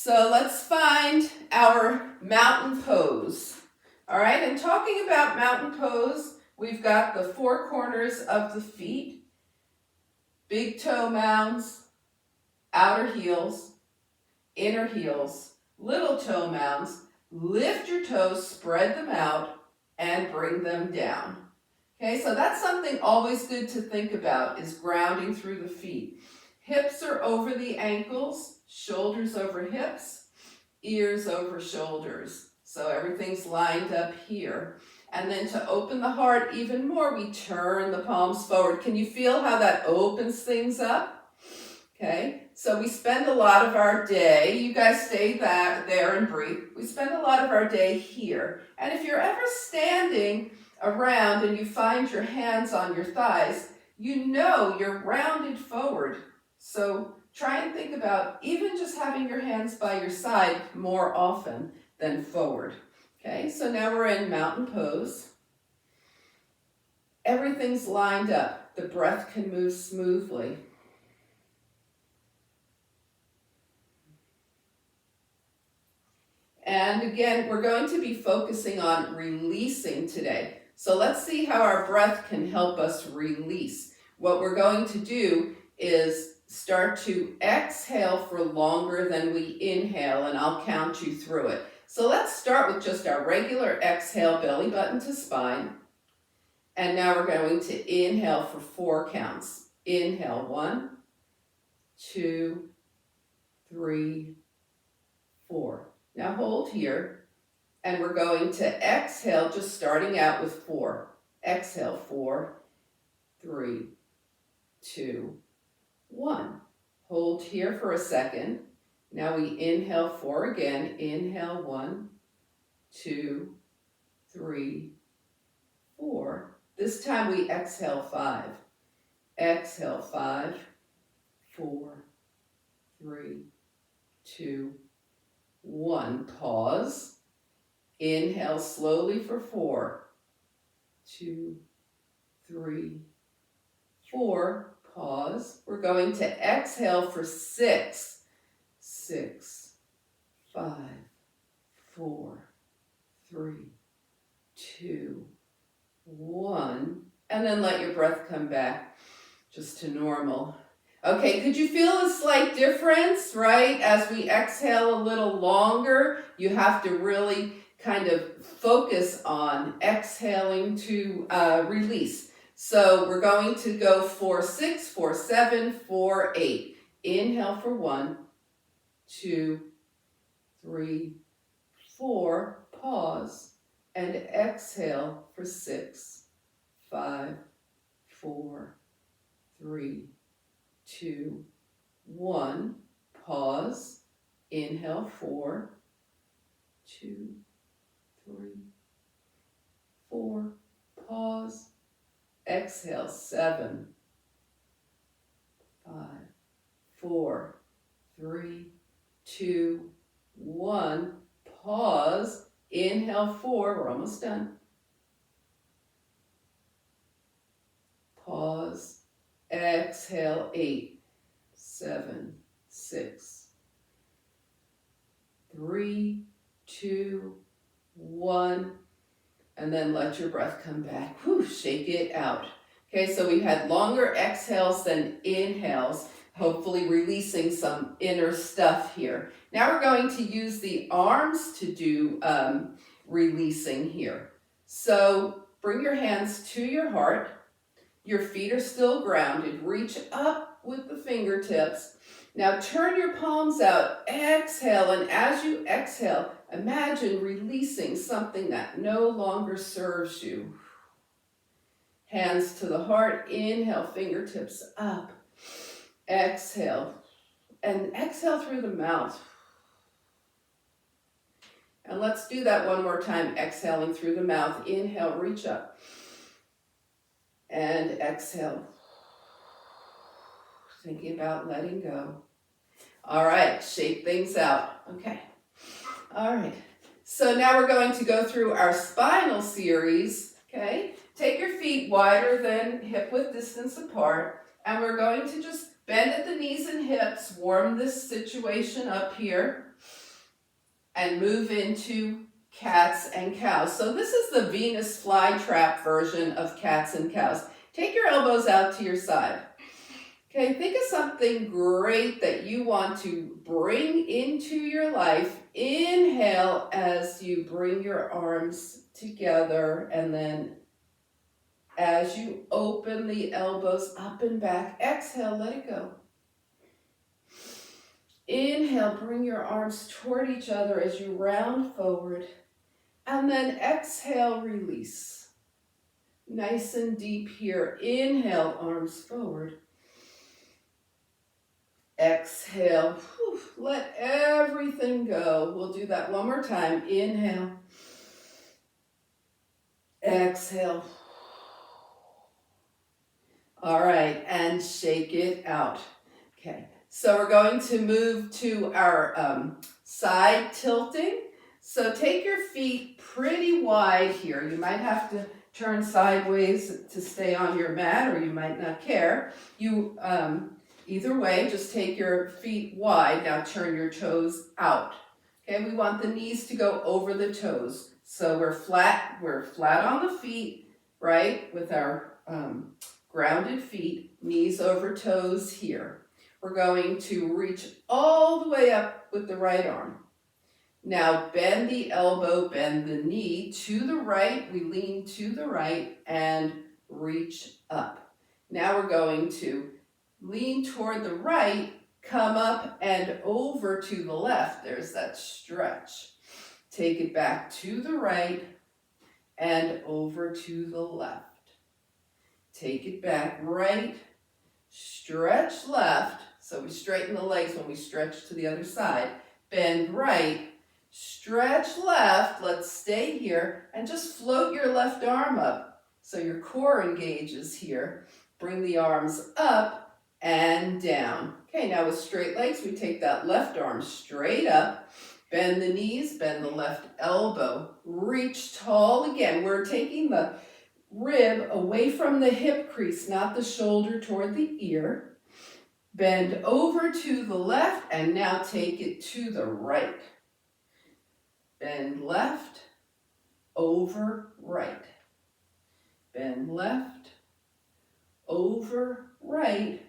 So let's find our mountain pose. All right, and talking about mountain pose, we've got the four corners of the feet, big toe mounds, outer heels, inner heels, little toe mounds. Lift your toes, spread them out, and bring them down. Okay, so that's something always good to think about is grounding through the feet. Hips are over the ankles, shoulders over hips, ears over shoulders. So everything's lined up here. And then to open the heart even more, we turn the palms forward. Can you feel how that opens things up? Okay, so we spend a lot of our day, you guys stay there and breathe. We spend a lot of our day here. And if you're ever standing around and you find your hands on your thighs, you know you're rounded forward. So try and think about even just having your hands by your side more often than forward. Okay, so now we're in mountain pose. Everything's lined up. The breath can move smoothly. And again, we're going to be focusing on releasing today. So let's see how our breath can help us release. What we're going to do is start to exhale for longer than we inhale, and I'll count you through it. So let's start with just our regular exhale, belly button to spine. And now we're going to inhale for 4 counts. Inhale, 1, 2, 3, 4. Now hold here, and we're going to exhale, just starting out with 4. Exhale, 4, 3, 2, 1. Hold here for a second. Now we inhale 4 again. Inhale 1, 2, 3, 4. This time we exhale 5. Exhale 5, 4, 3, 2, 1. Pause. Inhale slowly for 4, 2, 3, 4. Pause. We're going to exhale for 6, 6, 5, 4, 3, 2, 1. And then let your breath come back just to normal. Okay, could you feel a slight difference, right? As we exhale a little longer, you have to really kind of focus on exhaling to release. So we're going to go 4, 6, 4, 7, 4, 8. Inhale for 1, 2, 3, 4. Pause. And exhale for 6, 5, 4, 3, 2, 1. Pause. Inhale 4, 2, 3, 4. Pause. Exhale 7, 5, 4, 3, 2, 1. Pause. Inhale 4. We're almost done. Pause. Exhale 8, 7, 6, 3, 2, 1. And then let your breath come back. Whew, shake it out. Okay, so we had longer exhales than inhales, hopefully releasing some inner stuff here. Now we're going to use the arms to do releasing here. So bring your hands to your heart. Your feet are still grounded. Reach up with the fingertips. Now turn your palms out. Exhale, and as you exhale, imagine releasing something that no longer serves you. Hands to the heart. Inhale, fingertips up. Exhale, and exhale through the mouth. And let's do that one more time, exhaling through the mouth. Inhale, reach up. And exhale. Thinking about letting go. All right, shake things out. Okay. All right. So now we're going to go through our spinal series. Okay. Take your feet wider than hip width distance apart. And we're going to just bend at the knees and hips. Warm this situation up here. and move into cats and cows. So this is the Venus flytrap version of cats and cows. Take your elbows out to your side. Okay, think of something great that you want to bring into your life. Inhale as you bring your arms together, and then as you open the elbows up and back, exhale, let it go. Inhale, bring your arms toward each other as you round forward. And then exhale, release. Nice and deep here. Inhale, arms forward. Exhale, whew, let everything go. We'll do that one more time. Inhale. Exhale. All right, and shake it out. Okay, so we're going to move to our side tilting. So take your feet pretty wide here. You might have to turn sideways to stay on your mat, or you might not care. Either way, just take your feet wide. Now turn your toes out. Okay, we want the knees to go over the toes. So we're flat on the feet, right? With our grounded feet, knees over toes here. We're going to reach all the way up with the right arm. Now bend the elbow, bend the knee to the right. We lean to the right and reach up. Now we're going to lean toward the right, come up and over to the left. There's that stretch. Take it back to the right and over to the left. Take it back right, stretch left. So we straighten the legs when we stretch to the other side. Bend right, stretch left. Let's stay here and just float your left arm up so your core engages here. Bring the arms up and down. Okay, now with straight legs, we take that left arm straight up, bend the knees, bend the left elbow, reach tall again. We're taking the rib away from the hip crease, not the shoulder toward the ear. Bend over to the left and now take it to the right. Bend left, over, right. Bend left, over, right.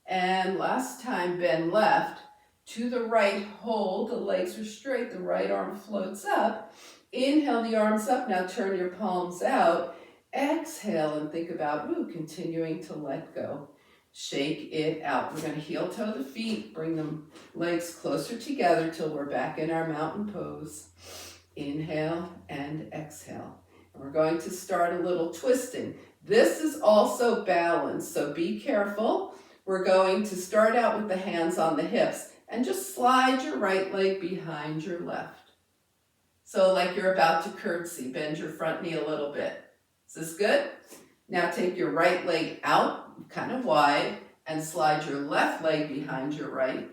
And last time, bend left to the right, hold, the legs are straight, the right arm floats up. Inhale the arms up, now turn your palms out. Exhale and think about, continuing to let go. Shake it out. We're going to heel toe the feet, bring the legs closer together till we're back in our mountain pose. Inhale and exhale. And we're going to start a little twisting. This is also balance, so be careful. We're going to start out with the hands on the hips and just slide your right leg behind your left. So like you're about to curtsy, bend your front knee a little bit. Is this good? Now take your right leg out, kind of wide, and slide your left leg behind your right.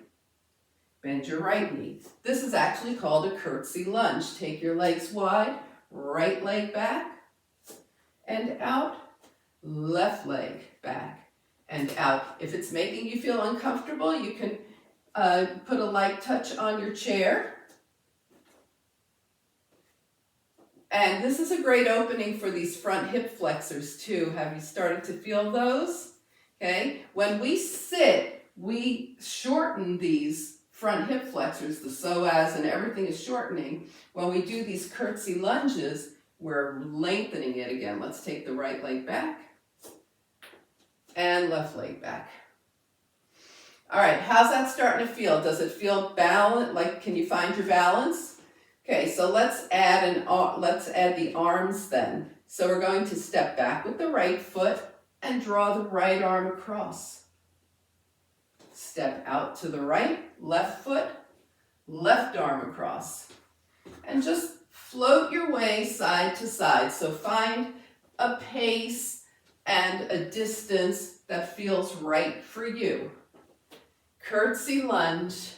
Bend your right knee. This is actually called a curtsy lunge. Take your legs wide, right leg back and out, left leg back and out. If it's making you feel uncomfortable, you can put a light touch on your chair. And this is a great opening for these front hip flexors too. Have you started to feel those? Okay. When we sit, we shorten these front hip flexors, the psoas and everything is shortening. When we do these curtsy lunges, we're lengthening it again. Let's take the right leg back and left leg back. All right, how's that starting to feel? Does it feel balanced? Like, can you find your balance? Okay, so let's add the arms then. So we're going to step back with the right foot and draw the right arm across. Step out to the right, left foot, left arm across. And just float your way side to side. So find a pace and a distance that feels right for you. Curtsy lunge.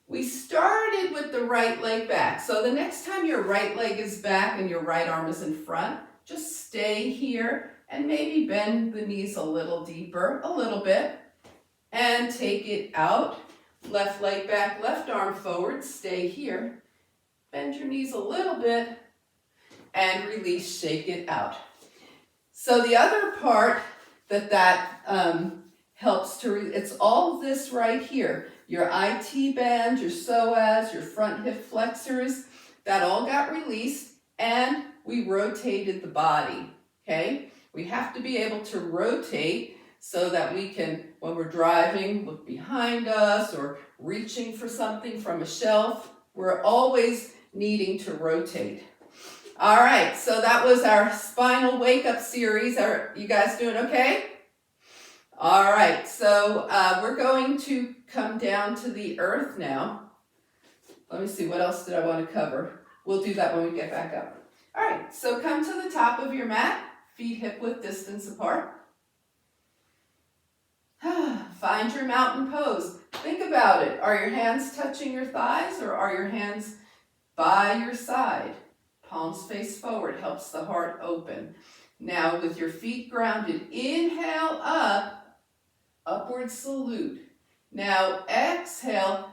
We started with the right leg back. So the next time your right leg is back and your right arm is in front, just stay here and maybe bend the knees a little deeper, a little bit. and take it out. Left leg back, left arm forward, stay here. Bend your knees a little bit and release, shake it out. So the other part that helps to, it's all this right here. Your IT band, your psoas, your front hip flexors, that all got released and we rotated the body, okay? We have to be able to rotate so that we can, when we're driving, look behind us or reaching for something from a shelf. We're always needing to rotate. All right, so that was our spinal wake-up series. Are you guys doing okay? All right, so we're going to come down to the earth now. Let me see, what else did I want to cover? We'll do that when we get back up. All right, so come to the top of your mat, feet hip-width distance apart. Find your mountain pose. Think about it. Are your hands touching your thighs or are your hands by your side? Palms face forward, helps the heart open. Now with your feet grounded, inhale up, upward salute. Now exhale,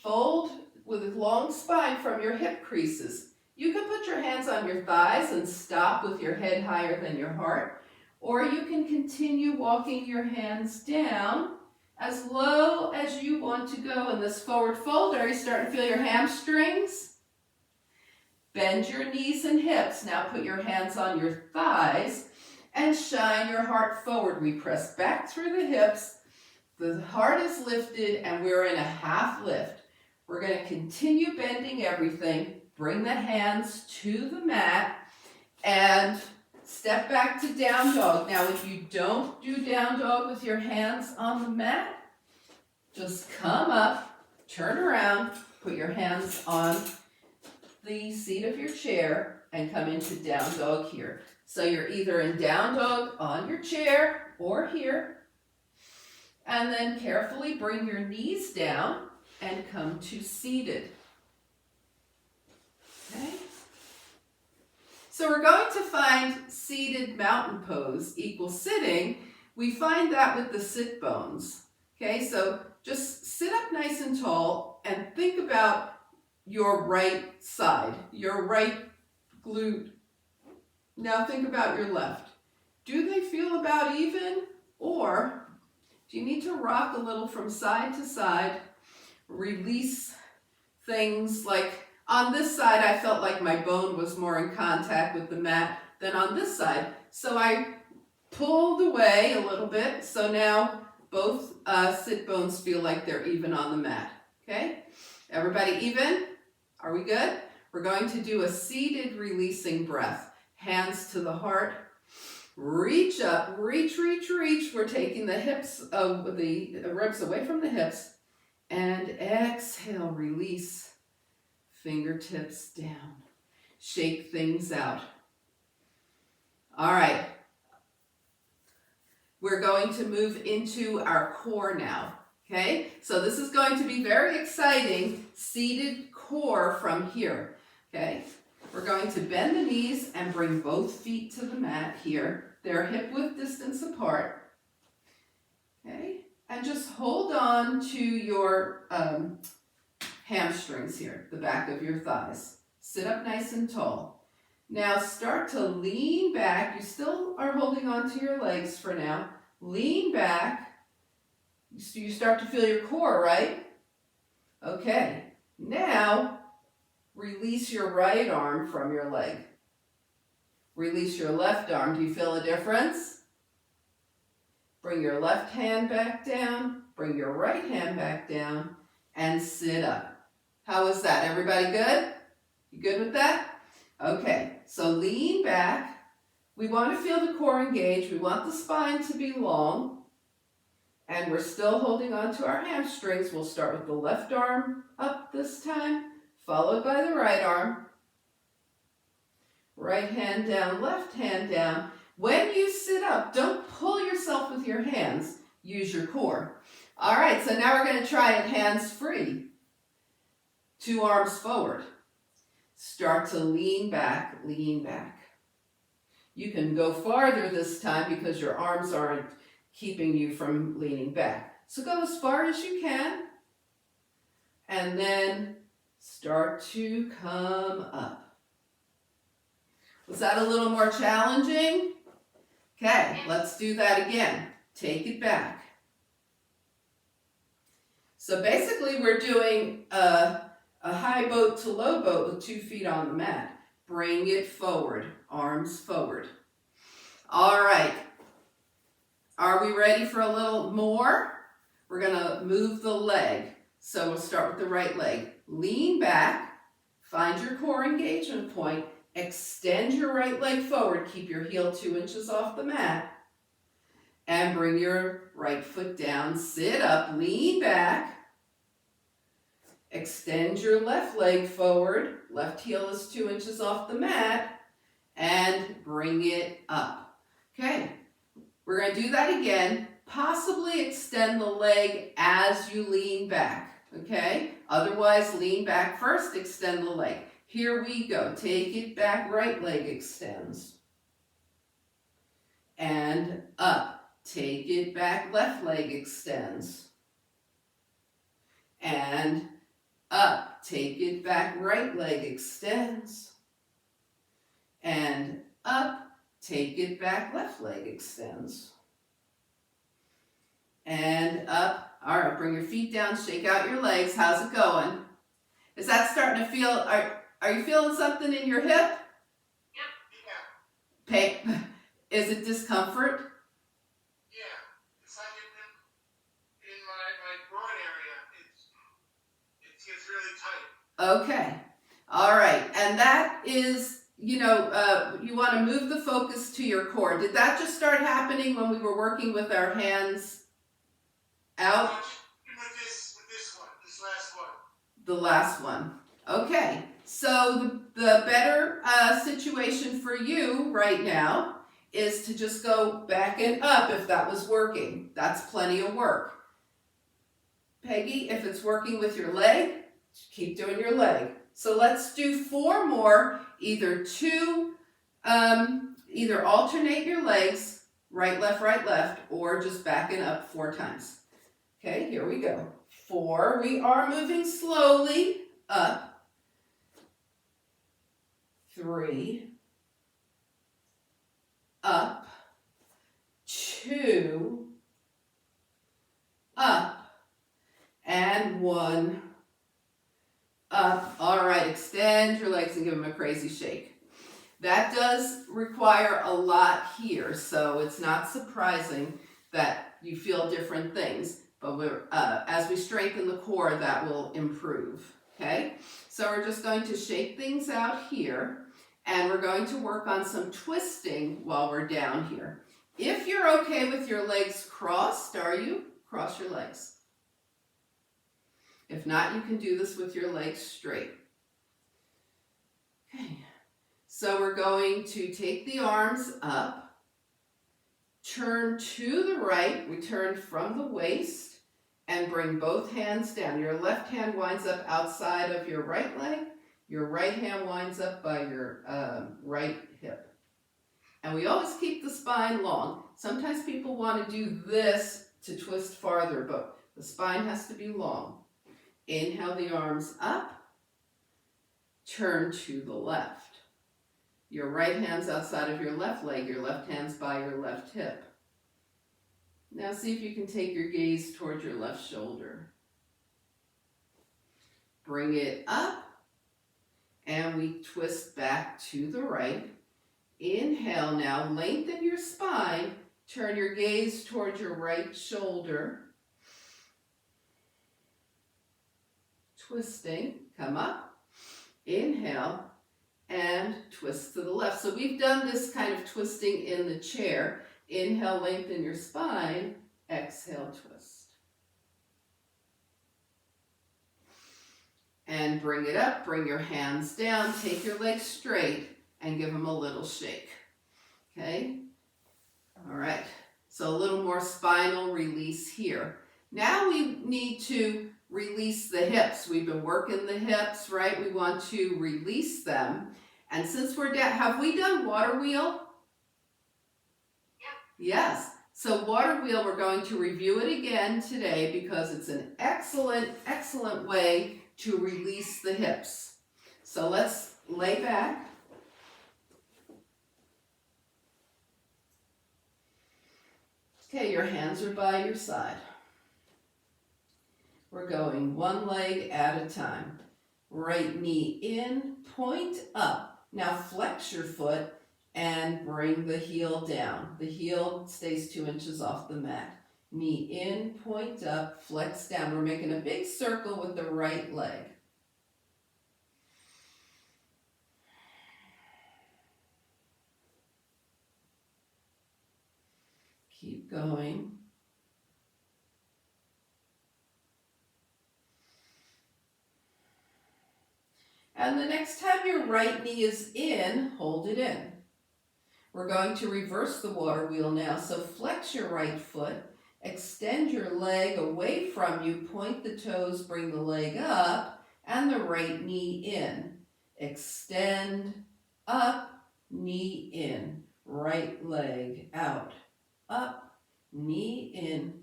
fold with a long spine from your hip creases. You can put your hands on your thighs and stop with your head higher than your heart, or you can continue walking your hands down as low as you want to go in this forward fold. Are you starting to feel your hamstrings? Bend your knees and hips. Now put your hands on your thighs and shine your heart forward. We press back through the hips. The heart is lifted and we're in a half lift. We're going to continue bending everything. Bring the hands to the mat and step back to down dog. Now if you don't do down dog with your hands on the mat, just come up, turn around, put your hands on the seat of your chair and come into down dog here. So you're either in down dog on your chair or here. And then carefully bring your knees down and come to seated. Okay? So we're going to find seated mountain pose equals sitting. We find that with the sit bones. Okay, so just sit up nice and tall and think about your right side, your right glute. Now think about your left. Do they feel about even, or do you need to rock a little from side to side? Release things like on this side, I felt like my bone was more in contact with the mat than on this side. So I pulled away a little bit. So now both sit bones feel like they're even on the mat. Okay? Everybody even? Are we good? We're going to do a seated releasing breath. Hands to the heart. Reach up, reach, reach, reach. We're taking the hips of the ribs away from the hips. And exhale, release. Fingertips down. Shake things out. All right. We're going to move into our core now. Okay? So this is going to be very exciting. Seated core from here. Okay? We're going to bend the knees and bring both feet to the mat here. They're hip-width distance apart. Okay? And just hold on to your hamstrings here, the back of your thighs. Sit up nice and tall. Now start to lean back. You still are holding on to your legs for now. Lean back. You start to feel your core, right? Okay. Now, release your right arm from your leg. Release your left arm. Do you feel a difference? Bring your left hand back down. Bring your right hand back down and sit up. How is that? Everybody good? You good with that? Okay, so lean back. We want to feel the core engaged. We want the spine to be long. And we're still holding on to our hamstrings. We'll start with the left arm up this time, followed by the right arm. Right hand down, left hand down. When you sit up, don't pull yourself with your hands. Use your core. All right, so now we're going to try it hands free. 2 arms forward. Start to lean back, lean back. You can go farther this time because your arms aren't keeping you from leaning back. So go as far as you can, and then start to come up. Was that a little more challenging? Okay, let's do that again. Take it back. So basically we're doing a high boat to low boat with 2 feet on the mat. Bring it forward, arms forward. All right. Are we ready for a little more? We're gonna move the leg. So we'll start with the right leg. Lean back, find your core engagement point, extend your right leg forward, keep your heel 2 inches off the mat, and bring your right foot down. Sit up, lean back, extend your left leg forward, left heel is 2 inches off the mat, and bring it up. Okay, we're going to do that again. Possibly extend the leg as you lean back, okay? Otherwise, lean back first, extend the leg. Here we go. Take it back, right leg extends. And up. Take it back, left leg extends. And up. Take it back, right leg extends. And up. Take it back, left leg extends. And up. All right, bring your feet down, shake out your legs. How's it going? Is that starting to feel, are you feeling something in your hip? Yeah. Is it discomfort? Yeah. It's like in my groin area, it gets really tight. Okay. All right. And that is, you want to move the focus to your core. Did that just start happening when we were working with our hands out? With this last one. The last one. Okay. So the better situation for you right now is to just go back and up if that was working. That's plenty of work. Peggy, if it's working with your leg, keep doing your leg. So let's do 4 more, either alternate your legs, right, left, or just backing up 4 times. Okay, here we go. 4, we are moving slowly up. 3, up, 2, up, and 1, up. All right, extend your legs and give them a crazy shake. That does require a lot here, so it's not surprising that you feel different things, but as we strengthen the core, that will improve, okay? So we're just going to shake things out here, and we're going to work on some twisting while we're down here. If you're okay with your legs crossed, are you? Cross your legs. If not, you can do this with your legs straight. Okay, so we're going to take the arms up, turn to the right, we turn from the waist, and bring both hands down. Your left hand winds up outside of your right leg, your right hand winds up by your right hip. And we always keep the spine long. Sometimes people want to do this to twist farther, but the spine has to be long. Inhale the arms up, turn to the left. Your right hand's outside of your left leg, your left hand's by your left hip. Now see if you can take your gaze towards your left shoulder. Bring it up, and we twist back to the right. Inhale now, lengthen your spine, turn your gaze towards your right shoulder. Twisting, come up, inhale, and twist to the left. So we've done this kind of twisting in the chair. Inhale, lengthen your spine, exhale, twist. And bring it up, bring your hands down, take your legs straight, and give them a little shake. Okay? All right, so a little more spinal release here. Now we need to release the hips. We've been working the hips, right? We want to release them. And since we're down, have we done water wheel? Yeah. Yes. So water wheel, we're going to review it again today because it's an excellent, excellent way to release the hips. So let's lay back. Okay, your hands are by your side. We're going one leg at a time. Right knee in, point up. Now flex your foot and bring the heel down. The heel stays 2 inches off the mat. Knee in, point up, flex down. We're making a big circle with the right leg. Keep going. And the next time your right knee is in, hold it in. We're going to reverse the water wheel now. So flex your right foot, extend your leg away from you, point the toes, bring the leg up, and the right knee in. Extend, up, knee in. Right leg out, up, knee in.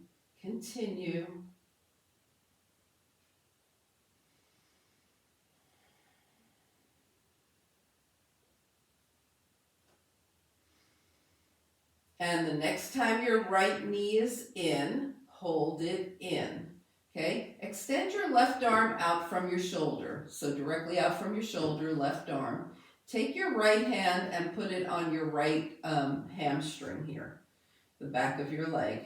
Continue. And the next time your right knee is in, hold it in. Okay? Extend your left arm out from your shoulder. So directly out from your shoulder, left arm. Take your right hand and put it on your right hamstring here, the back of your leg.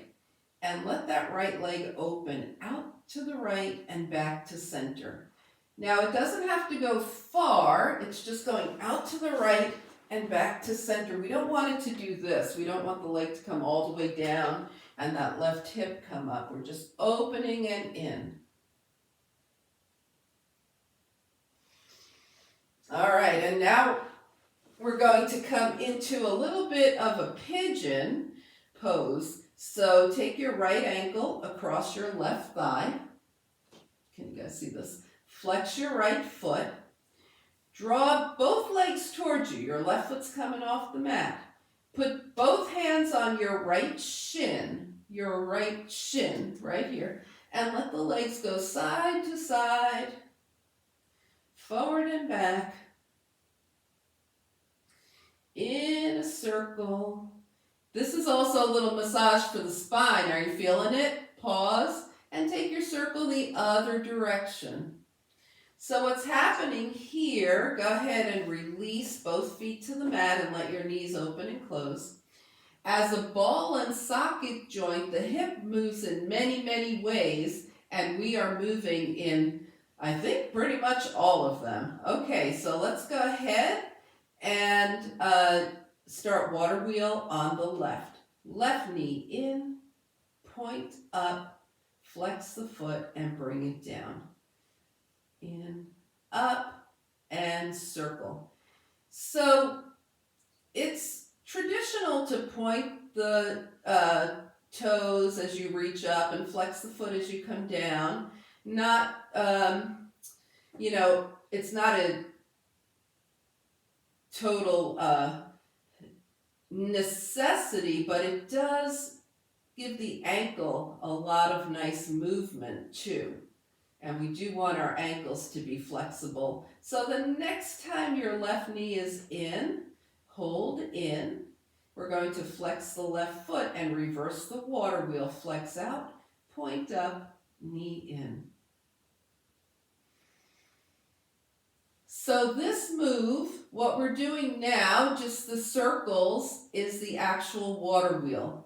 And let that right leg open out to the right and back to center. Now it doesn't have to go far, it's just going out to the right and back to center. We don't want it to do this. We don't want the leg to come all the way down and that left hip come up. We're just opening and in. All right, and now we're going to come into a little bit of a pigeon pose. So take your right ankle across your left thigh. Can you guys see this? Flex your right foot. Draw both legs towards you. Your left foot's coming off the mat. Put both hands on your right shin right here, and let the legs go side to side, forward and back, in a circle. This is also a little massage for the spine. Are you feeling it? Pause and take your circle the other direction. So what's happening here, go ahead and release both feet to the mat and let your knees open and close. As a ball and socket joint, the hip moves in many, many ways, and we are moving in, I think, pretty much all of them. Okay, so let's go ahead and start water wheel on the left. Left knee in, point up, flex the foot, and bring it down. In, up, and circle. So it's traditional to point the toes as you reach up and flex the foot as you come down. Not, it's not a total necessity, but it does give the ankle a lot of nice movement too. And we do want our ankles to be flexible. So the next time your left knee is in, hold in. We're going to flex the left foot and reverse the water wheel. Flex out, point up, knee in. So this move, what we're doing now, just the circles, is the actual water wheel.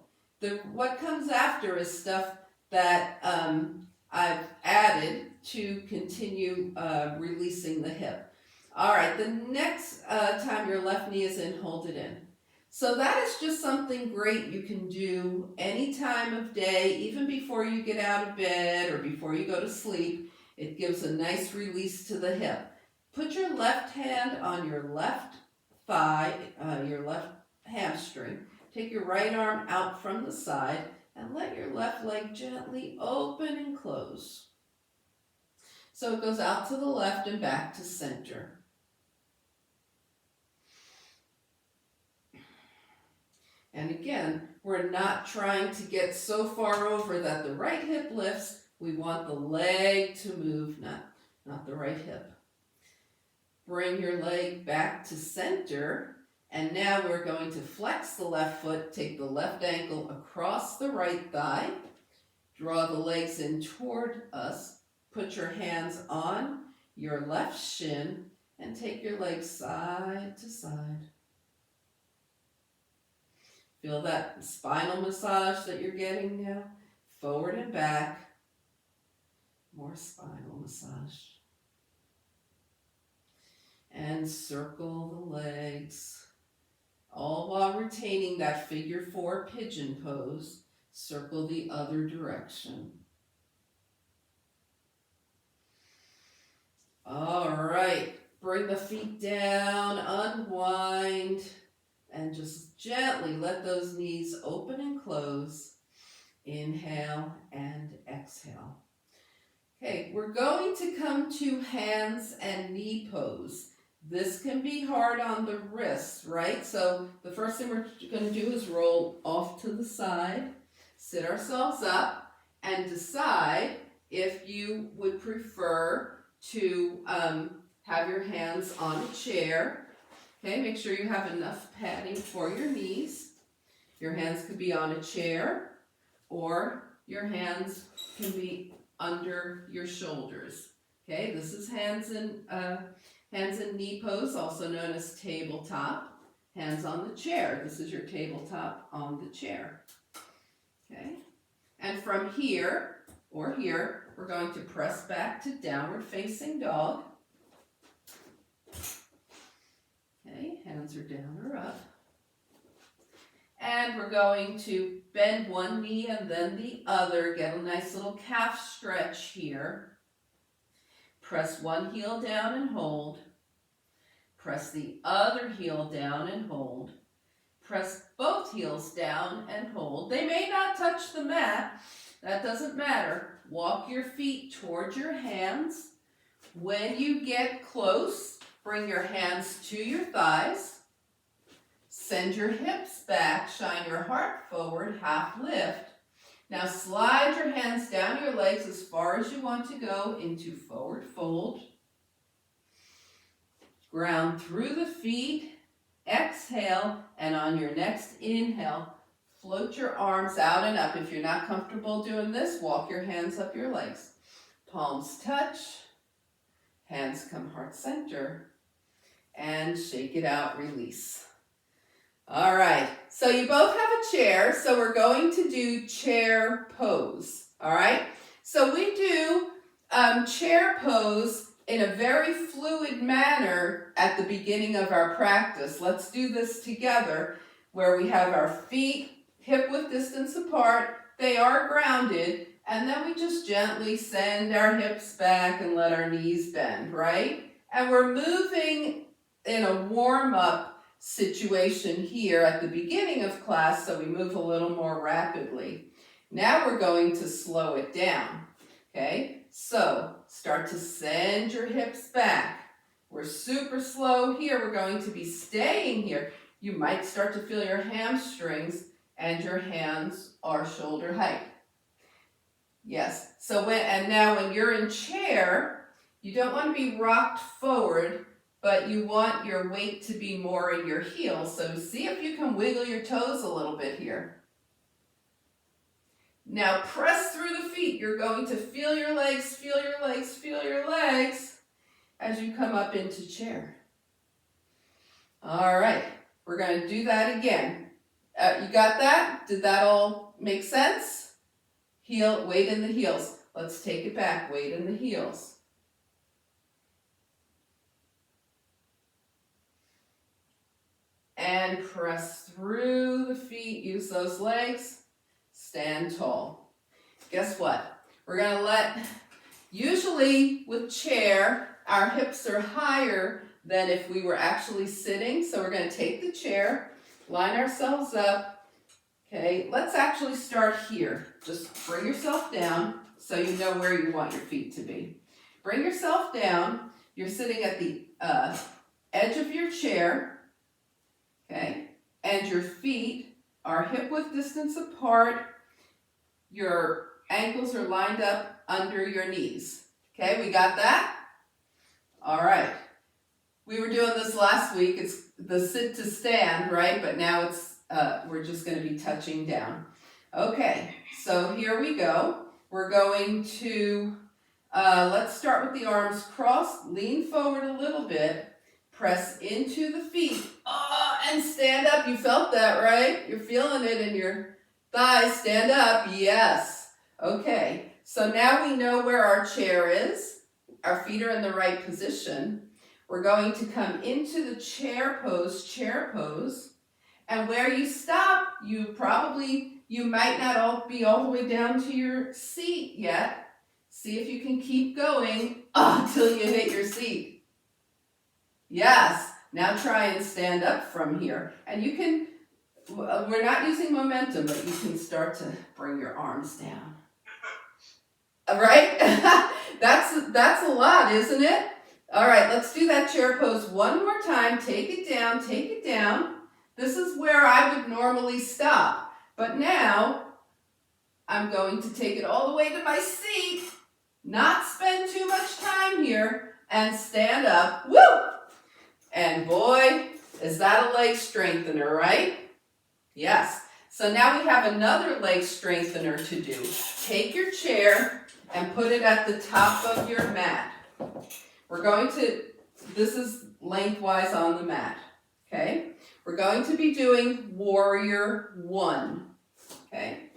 What comes after is stuff that I've added to continue releasing the hip. All right, the next time your left knee is in, hold it in. So that is just something great you can do any time of day, even before you get out of bed or before you go to sleep. It gives a nice release to the hip. Put your left hand on your left thigh, your left hamstring. Take your right arm out from the side and let your left leg gently open and close. So it goes out to the left and back to center. And again, we're not trying to get so far over that the right hip lifts. We want the leg to move, not the right hip. Bring your leg back to center. And now we're going to flex the left foot, take the left ankle across the right thigh, draw the legs in toward us, put your hands on your left shin, and take your legs side to side. Feel that spinal massage that you're getting now? Forward and back. More spinal massage. And circle the legs, all while retaining that figure 4 pigeon pose. Circle the other direction. All right, bring the feet down, unwind, and just gently let those knees open and close. Inhale and exhale. Okay, we're going to come to hands and knee pose. This can be hard on the wrists, right? So the first thing we're going to do is roll off to the side, sit ourselves up, and decide if you would prefer to have your hands on a chair. Okay, make sure you have enough padding for your knees. Your hands could be on a chair, or your hands can be under your shoulders. Okay, this is hands and knee pose, also known as tabletop. Hands on the chair. This is your tabletop on the chair. Okay, and from here or here, we're going to press back to downward facing dog. Okay, hands are down or up. And we're going to bend one knee and then the other. Get a nice little calf stretch here. Press one heel down and hold. Press the other heel down and hold. Press both heels down and hold. They may not touch the mat. That doesn't matter. Walk your feet towards your hands. When you get close, bring your hands to your thighs. Send your hips back. Shine your heart forward. Half lift. Now slide your hands down your legs as far as you want to go into forward fold. Ground through the feet. Exhale, and on your next inhale, float your arms out and up. If you're not comfortable doing this, walk your hands up your legs. Palms touch. Hands come heart center. And shake it out, release. All right, so you both have a chair, so we're going to do chair pose. All right, so we do chair pose in a very fluid manner at the beginning of our practice. Let's do this together, where we have our feet hip width distance apart. They are grounded, and then we just gently send our hips back and let our knees bend, right? And we're moving in a warm-up situation here at the beginning of class, so we move a little more rapidly. Now we're going to slow it down, okay? So start to send your hips back. We're super slow here. We're going to be staying here. You might start to feel your hamstrings, and your hands are shoulder height. Yes, so now when you're in chair, you don't want to be rocked forward, but you want your weight to be more in your heels. So see if you can wiggle your toes a little bit here. Now press through the feet. You're going to feel your legs, feel your legs, feel your legs as you come up into chair. All right, we're going to do that again. You got that? Did that all make sense? Weight in the heels. Let's take it back. Weight in the heels. And press through the feet. Use those legs. Stand tall. Guess what? We're going to usually with chair, our hips are higher than if we were actually sitting. So we're going to take the chair, line ourselves up. Okay, let's actually start here. Just bring yourself down so you know where you want your feet to be. Bring yourself down. You're sitting at the edge of your chair. Okay, and your feet are hip width distance apart. Your ankles are lined up under your knees. Okay, we got that? All right. We were doing this last week. It's the sit to stand, right? But now it's we're just going to be touching down. Okay, so here we go. We're going to, let's start with the arms crossed. Lean forward a little bit. Press into the feet. And stand up. You felt that, right? You're feeling it in your thighs. Stand up. Yes. Okay, so now we know where our chair is. Our feet are in the right position. We're going to come into the chair pose. And where you stop, you might not be all the way down to your seat yet. See if you can keep going until you hit your seat. Yes, now try and stand up from here. And you can, we're not using momentum, but you can start to bring your arms down. Right? That's a lot, isn't it? All right, let's do that chair pose one more time. Take it down, take it down. This is where I would normally stop. But now, I'm going to take it all the way to my seat, not spend too much time here, and stand up. Woo! And boy, is that a leg strengthener, right? Yes. So now we have another leg strengthener to do. Take your chair and put it at the top of your mat. We're going to, this is lengthwise on the mat, okay? We're going to be doing warrior one, okay?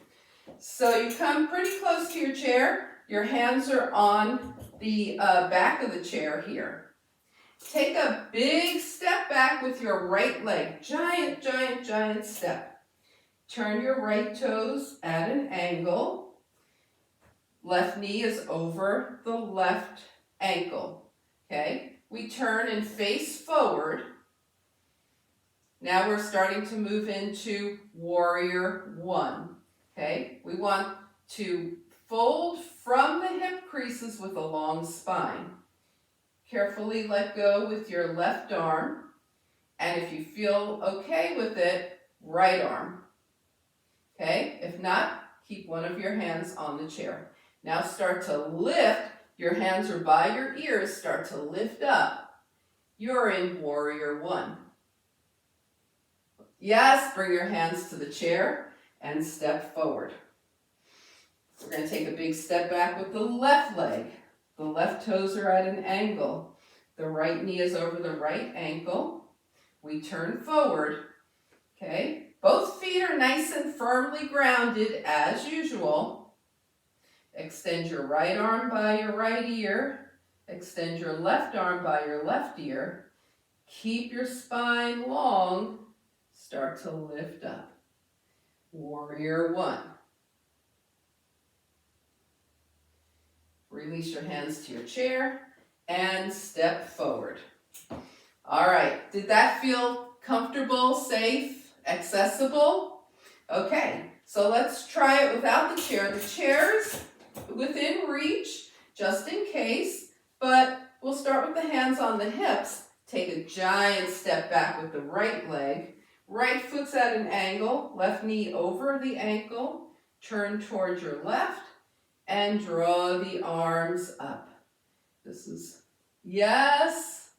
So you come pretty close to your chair. Your hands are on the back of the chair here. Take a big step back with your right leg. Giant, giant, giant step. Turn your right toes at an angle. Left knee is over the left ankle. Okay? We turn and face forward. Now we're starting to move into warrior one. Okay? We want to fold from the hip creases with a long spine. Carefully let go with your left arm, and if you feel okay with it, right arm. Okay? If not, keep one of your hands on the chair. Now start to lift. Your hands are by your ears. Start to lift up. You're in warrior one. Yes, bring your hands to the chair and step forward. We're going to take a big step back with the left leg. The left toes are at an angle. The right knee is over the right ankle. We turn forward. Okay? Both feet are nice and firmly grounded as usual. Extend your right arm by your right ear. Extend your left arm by your left ear. Keep your spine long. Start to lift up. Warrior one. Release your hands to your chair and step forward. All right, did that feel comfortable, safe, accessible? Okay, so let's try it without the chair. The chair's within reach, just in case, but we'll start with the hands on the hips. Take a giant step back with the right leg. Right foot's at an angle, left knee over the ankle. Turn towards your left. And draw the arms up. This is, yes.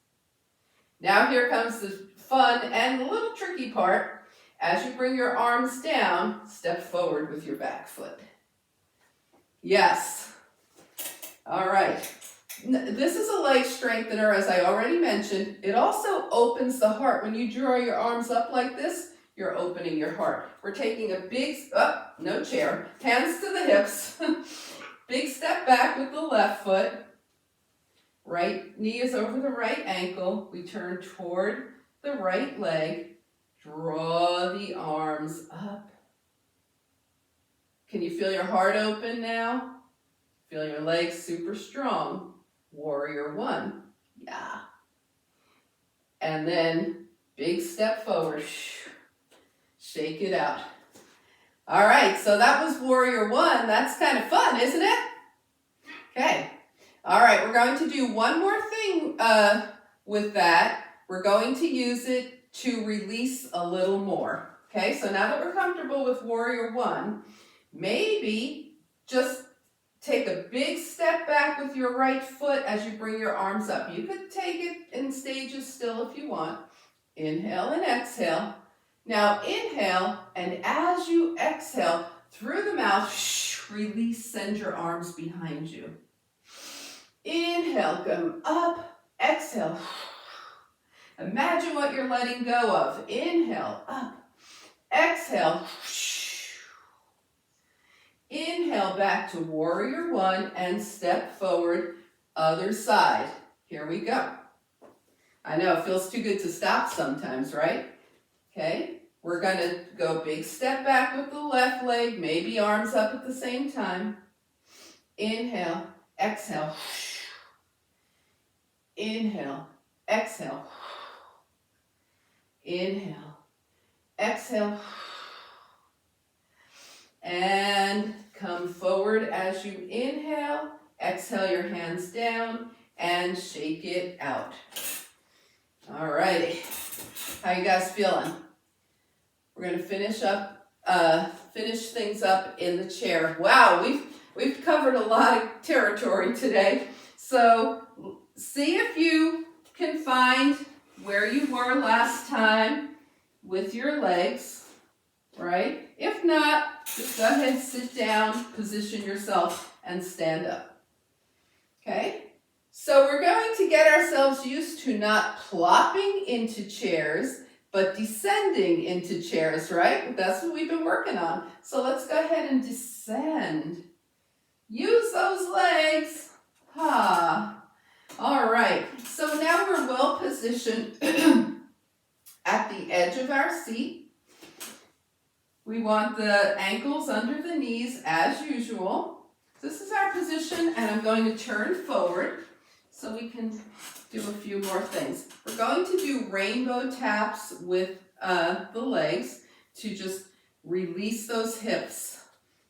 Now here comes the fun and a little tricky part. As you bring your arms down, step forward with your back foot. Yes. All right. This is a leg strengthener, as I already mentioned. It also opens the heart. When you draw your arms up like this, you're opening your heart. We're taking a big, no chair, hands to the hips. Big step back with the left foot. Right knee is over the right ankle. We turn toward the right leg. Draw the arms up. Can you feel your heart open now? Feel your legs super strong. Warrior one. Yeah. And then big step forward. Shake it out. All right, so that was warrior one. That's kind of fun, isn't it? Okay. All right, we're going to do one more thing with that. We're going to use it to release a little more. Okay, so now that we're comfortable with warrior one, maybe just take a big step back with your right foot as you bring your arms up. You could take it in stages still if you want. Inhale and exhale. Now inhale, and as you exhale, through the mouth, release, send your arms behind you. Inhale, come up, exhale. Imagine what you're letting go of. Inhale, up, exhale. Inhale back to warrior one and step forward, other side. Here we go. I know it feels too good to stop sometimes, right? Okay, we're gonna go big step back with the left leg, maybe arms up at the same time. Inhale, exhale. Inhale, exhale. Inhale, exhale. And come forward as you inhale. Exhale your hands down and shake it out. All righty. How you guys feeling? We're gonna finish things up in the chair. Wow, we've covered a lot of territory today. So see if you can find where you were last time with your legs, right? If not, just go ahead, sit down, position yourself, and stand up. Okay? So we're going to get ourselves used to not plopping into chairs, but descending into chairs, right? That's what we've been working on. So let's go ahead and descend. Use those legs. Ha. All right. So now we're well positioned at the edge of our seat. We want the ankles under the knees as usual. This is our position, and I'm going to turn forward so we can do a few more things. We're going to do rainbow taps with the legs to just release those hips.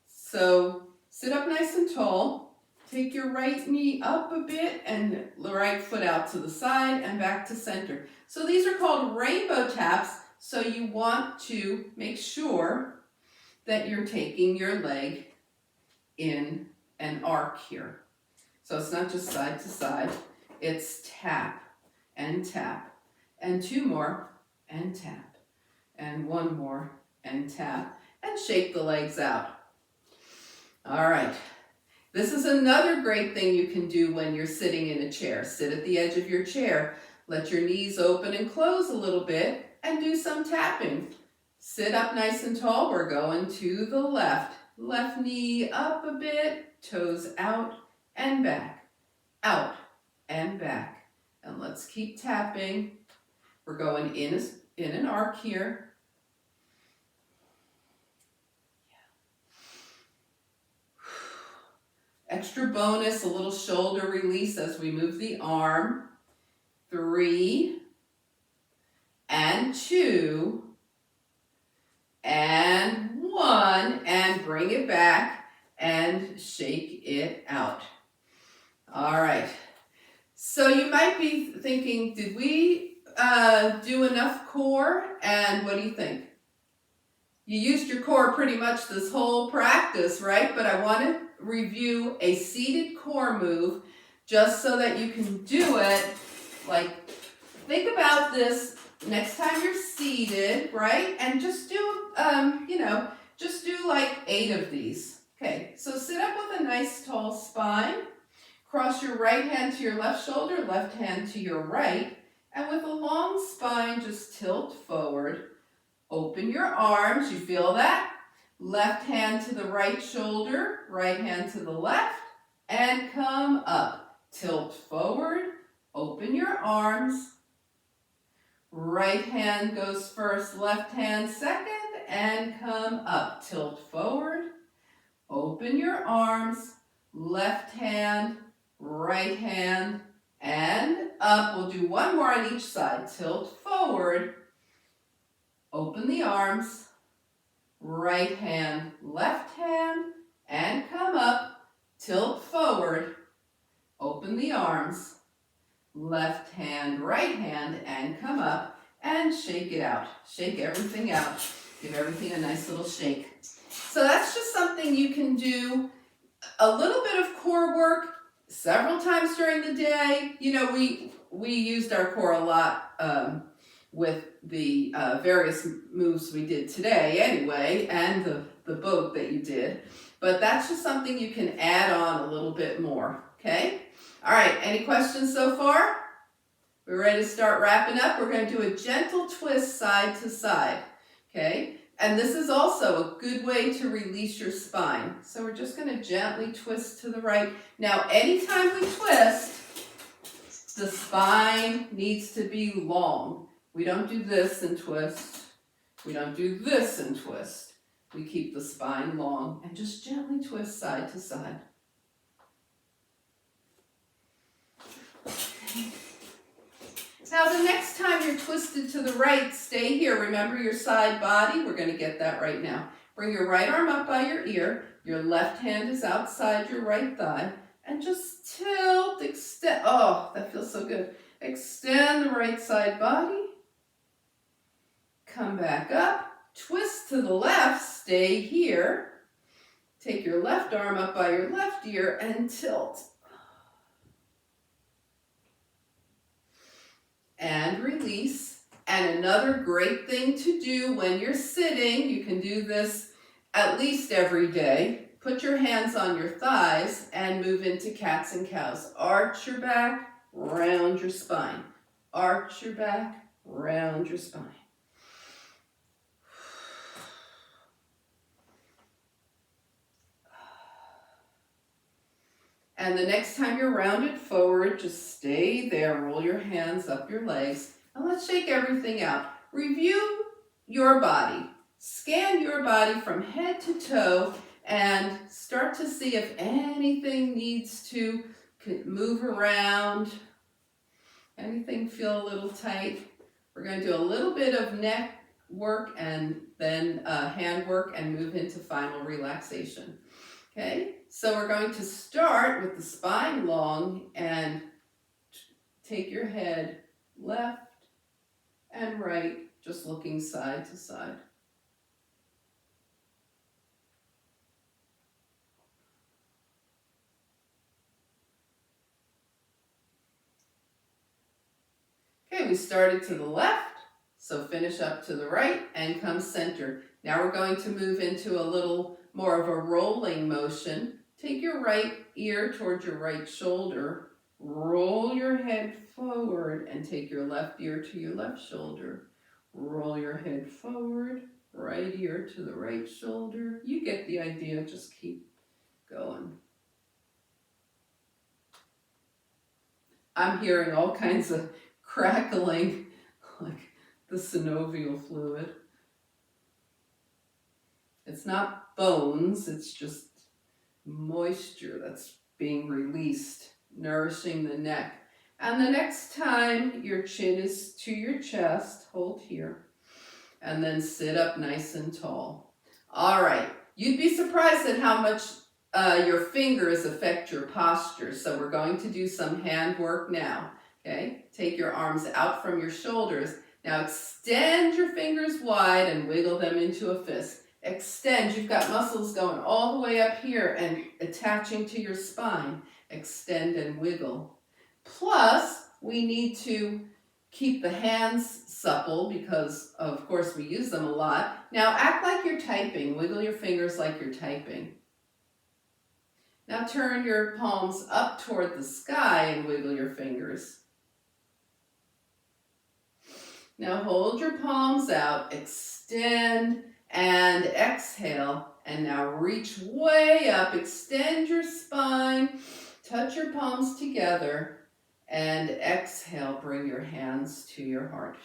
So sit up nice and tall. Take your right knee up a bit and the right foot out to the side and back to center. So these are called rainbow taps. So you want to make sure that you're taking your leg in an arc here. So it's not just side to side, it's tap, and two more, and tap, and one more, and tap, and shake the legs out. All right, this is another great thing you can do when you're sitting in a chair. Sit at the edge of your chair, let your knees open and close a little bit, and do some tapping. Sit up nice and tall, we're going to the left. Left knee up a bit, toes out and back, out and back. And let's keep tapping. We're going in an arc here. Extra bonus, a little shoulder release as we move the arm. 3, and 2, and 1, and bring it back and shake it out. All right. So you might be thinking, did we do enough core? And what do you think? You used your core pretty much this whole practice, right? But I want to review a seated core move just so that you can do it. Like, think about this next time you're seated, right? And just do, just do like 8 of these. Okay, so sit up with a nice tall spine. Cross your right hand to your left shoulder, left hand to your right. And with a long spine, just tilt forward. Open your arms, you feel that? Left hand to the right shoulder, right hand to the left, and come up. Tilt forward, open your arms. Right hand goes first, left hand second, and come up. Tilt forward, open your arms, left hand, right hand, and up. We'll do one more on each side. Tilt forward, open the arms, right hand, left hand, and come up. Tilt forward, open the arms, left hand, right hand, and come up, and shake it out. Shake everything out. Give everything a nice little shake. So that's just something you can do. A little bit of core work several times during the day. You know, we used our core a lot with the various moves we did today anyway, and the boat that you did. But that's just something you can add on a little bit more, okay? All right, any questions so far? We're ready to start wrapping up. We're going to do a gentle twist side to side, okay? And this is also a good way to release your spine. So we're just going to gently twist to the right. Now, anytime we twist, the spine needs to be long. We don't do this and twist. We don't do this and twist. We keep the spine long and just gently twist side to side. Now the next time you're twisted to the right, stay here. Remember your side body. We're going to get that right now. Bring your right arm up by your ear. Your left hand is outside your right thigh. And just tilt, extend. Oh, that feels so good. Extend the right side body. Come back up. Twist to the left. Stay here. Take your left arm up by your left ear and tilt. And release. And another great thing to do when you're sitting, you can do this at least every day. Put your hands on your thighs and move into cats and cows. Arch your back, round your spine. Arch your back, round your spine. And the next time you're rounded forward, just stay there. Roll your hands up your legs. And let's shake everything out. Review your body. Scan your body from head to toe and start to see if anything needs to move around. Anything feel a little tight? We're going to do a little bit of neck work and then hand work and move into final relaxation. Okay, so we're going to start with the spine long and take your head left and right, just looking side to side. Okay, we started to the left, so finish up to the right and come center. Now we're going to move into a little more of a rolling motion. Take your right ear towards your right shoulder. Roll your head forward and take your left ear to your left shoulder. Roll your head forward, right ear to the right shoulder. You get the idea, just keep going. I'm hearing all kinds of crackling, like the synovial fluid. It's not bones, it's just moisture that's being released, nourishing the neck. And the next time your chin is to your chest, hold here, and then sit up nice and tall. All right, you'd be surprised at how much your fingers affect your posture. So we're going to do some hand work now, okay? Take your arms out from your shoulders. Now extend your fingers wide and wiggle them into a fist. Extend, you've got muscles going all the way up here and attaching to your spine. Extend and wiggle. Plus, we need to keep the hands supple because, of course, we use them a lot. Now, act like you're typing. Wiggle your fingers like you're typing. Now, turn your palms up toward the sky and wiggle your fingers. Now, hold your palms out. Extend and exhale. And now reach way up. Extend your spine. Touch your palms together. And exhale, bring your hands to your heart.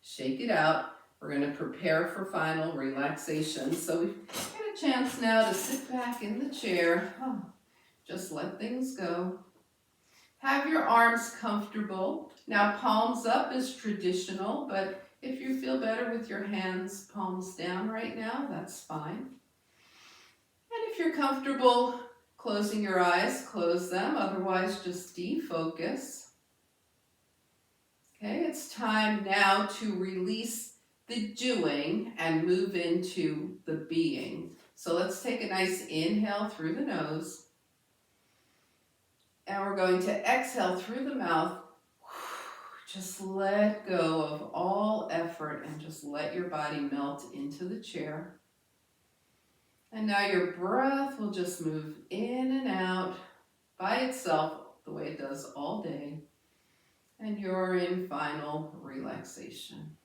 Shake it out. We're going to prepare for final relaxation. So we've got a chance now to sit back in the chair. Oh, just let things go. Have your arms comfortable. Now palms up is traditional, but if you feel better with your hands palms down right now, that's fine. And if you're comfortable closing your eyes, close them. Otherwise, just defocus. Okay, it's time now to release the doing and move into the being. So let's take a nice inhale through the nose. And we're going to exhale through the mouth. Just let go of all effort and just let your body melt into the chair. And now your breath will just move in and out by itself the way it does all day. And you're in final relaxation.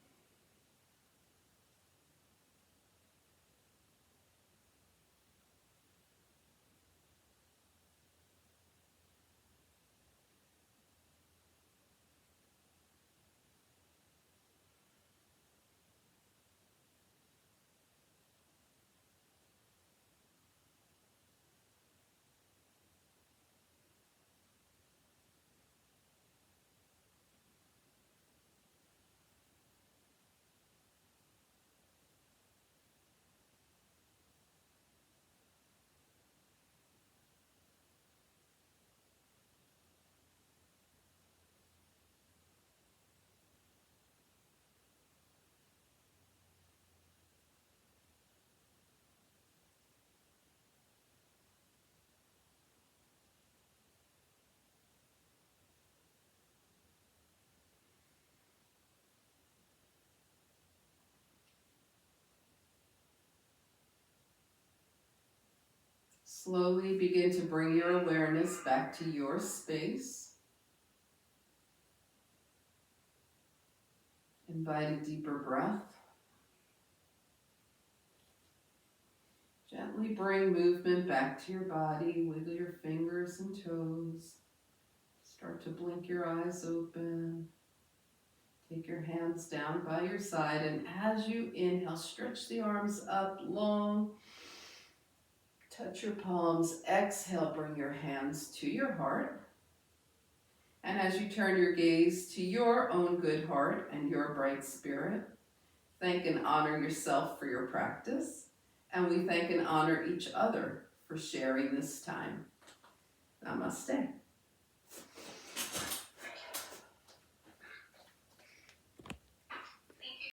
Slowly begin to bring your awareness back to your space. Invite a deeper breath. Gently bring movement back to your body. Wiggle your fingers and toes. Start to blink your eyes open. Take your hands down by your side, and as you inhale, stretch the arms up long. Touch your palms. Exhale, bring your hands to your heart. And as you turn your gaze to your own good heart and your bright spirit, thank and honor yourself for your practice. And we thank and honor each other for sharing this time. Namaste.